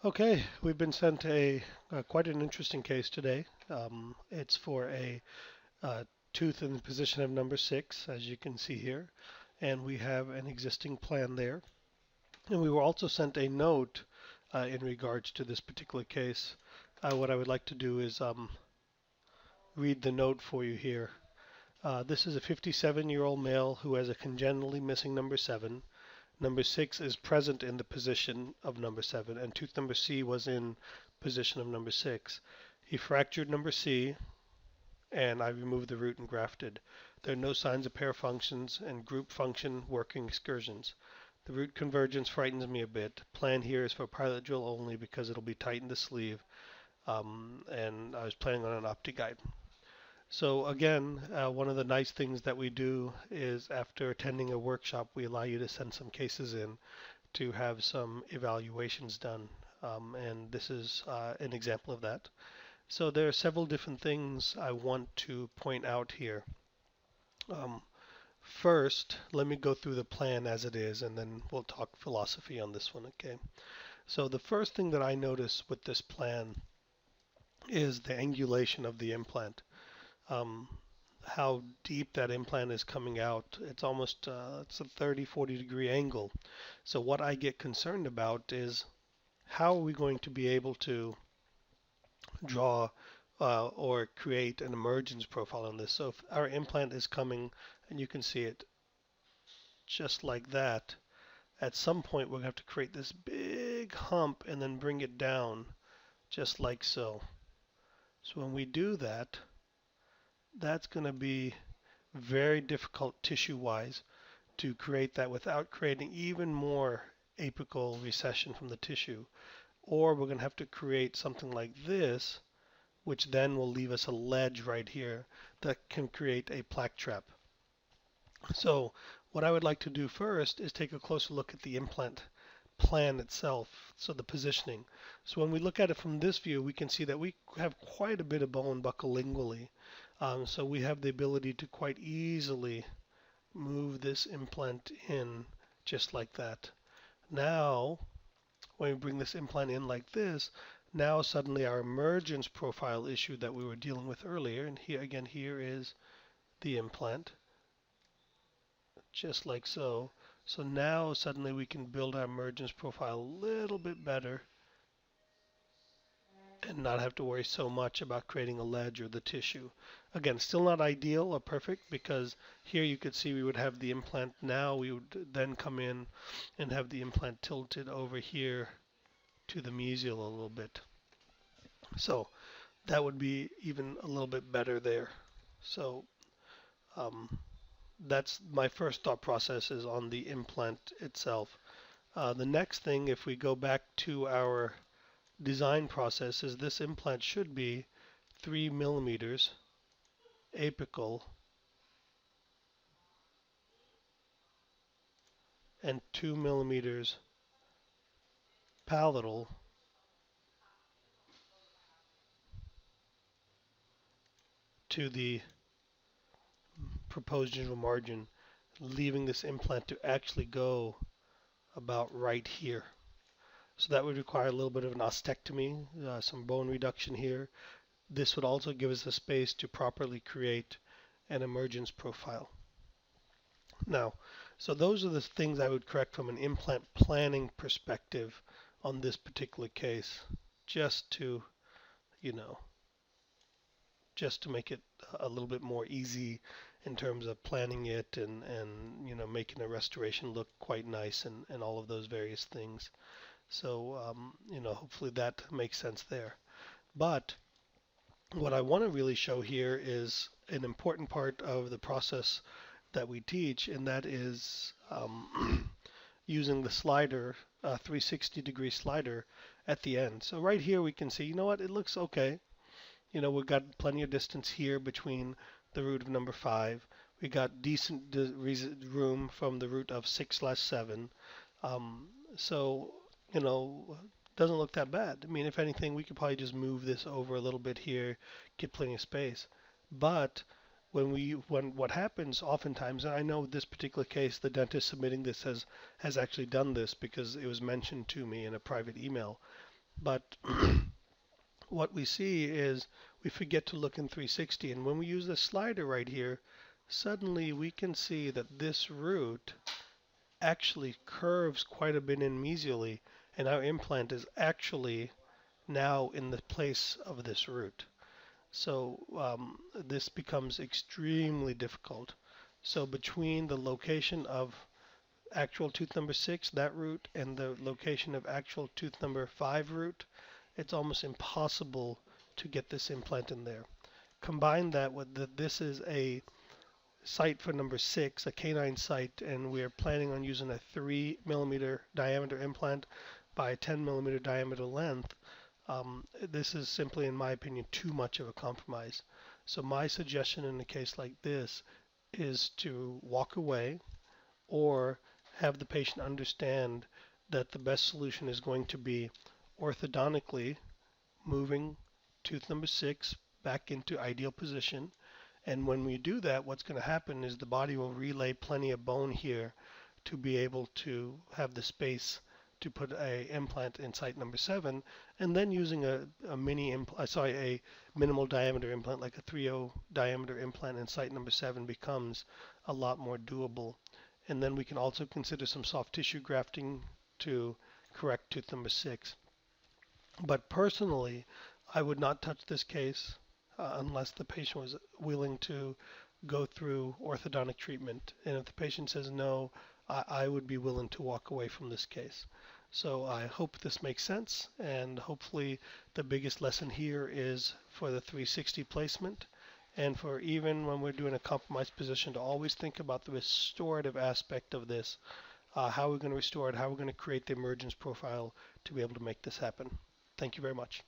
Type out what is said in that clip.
Okay, we've been sent quite an interesting case today. It's for a tooth in the position of number 6, as you can see here, and we have an existing plan there. And we were also sent a note in regards to this particular case. What I would like to do is read the note for you here. This is a 57-year-old male who has a congenitally missing number 7. Number 6 is present in the position of number 7, and tooth number C was in position of number 6. He fractured number C, and I removed the root and grafted. There are no signs of pair functions and group function working excursions. The root convergence frightens me a bit. Plan here is for pilot drill only because it'll be tight in the sleeve, and I was planning on an OptiGuide. So again, one of the nice things that we do is after attending a workshop, we allow you to send some cases in to have some evaluations done. And this is an example of that. So there are several different things I want to point out here. Um, First, let me go through the plan as it is, and then we'll talk philosophy on this one, okay? So the first thing that I notice with this plan is the angulation of the implant. Um, how deep that implant is coming out. It's almost it's a 30, 40 degree angle. So what I get concerned about is how are we going to be able to draw or create an emergence profile on this. So if our implant is coming, and you can see it just like that, at some point we're going to have to create this big hump and then bring it down just like so. So when we do that, that's going to be very difficult tissue-wise to create that without creating even more apical recession from the tissue. Or we're going to have to create something like this, which then will leave us a ledge right here that can create a plaque trap. So what I would like to do first is take a closer look at the implant plan itself, so the positioning. So when we look at it from this view, we can see that we have quite a bit of bone buccolingually. So we have the ability to quite easily move this implant in just like that. Now, when we bring this implant in like this, now suddenly our emergence profile issue that we were dealing with earlier, and here again, here is the implant, just like so. So now suddenly we can build our emergence profile a little bit better and not have to worry so much about creating a ledge or the tissue. Again, still not ideal or perfect because here you could see we would have the implant now. We would then come in and have the implant tilted over here to the mesial a little bit. So that would be even a little bit better there. So um, that's my first thought process is on the implant itself. The next thing, if we go back to our design process, is this implant should be 3 millimeters apical and 2 millimeters palatal to the proposed gingival margin, leaving this implant to actually go about right here. So that would require a little bit of an ostectomy, some bone reduction here. This would also give us the space to properly create an emergence profile. Now, so those are the things I would correct from an implant planning perspective on this particular case, just to, you know, just to make it a little bit more easy in terms of planning it and you know, making a restoration look quite nice and all of those various things. So, you know, hopefully that makes sense there. But what I want to really show here is an important part of the process that we teach, and that is using the slider, 360-degree slider at the end. So right here we can see, you know what, it looks okay. You know, we've got plenty of distance here between the root of number 5. We got decent room from the root of 6/7. So, you know, doesn't look that bad. I mean, if anything, we could probably just move this over a little bit here, get plenty of space. But when what happens oftentimes, and I know this particular case, the dentist submitting this has actually done this because it was mentioned to me in a private email. But what we see is we forget to look in 360, and when we use the slider right here, suddenly we can see that this root actually curves quite a bit in mesially, and our implant is actually now in the place of this root. So this becomes extremely difficult. So between the location of actual tooth number 6, that root, and the location of actual tooth number 5 root, it's almost impossible to get this implant in there. Combine that with this is a site for number 6, a canine site, and we're planning on using a 3 millimeter diameter implant by 10 millimeter diameter length. This is simply, in my opinion, too much of a compromise. So my suggestion in a case like this is to walk away or have the patient understand that the best solution is going to be orthodontically moving tooth number 6 back into ideal position. And when we do that, what's going to happen is the body will relay plenty of bone here to be able to have the space to put a implant in site number 7, and then using a minimal diameter implant like a 3.0 diameter implant in site number 7 becomes a lot more doable. And then we can also consider some soft tissue grafting to correct tooth number 6. But personally, I would not touch this case unless the patient was willing to go through orthodontic treatment. And if the patient says no, I would be willing to walk away from this case. So I hope this makes sense, and hopefully the biggest lesson here is for the 360 placement, and for even when we're doing a compromised position, to always think about the restorative aspect of this, how we're going to restore it, how we're going to create the emergence profile to be able to make this happen. Thank you very much.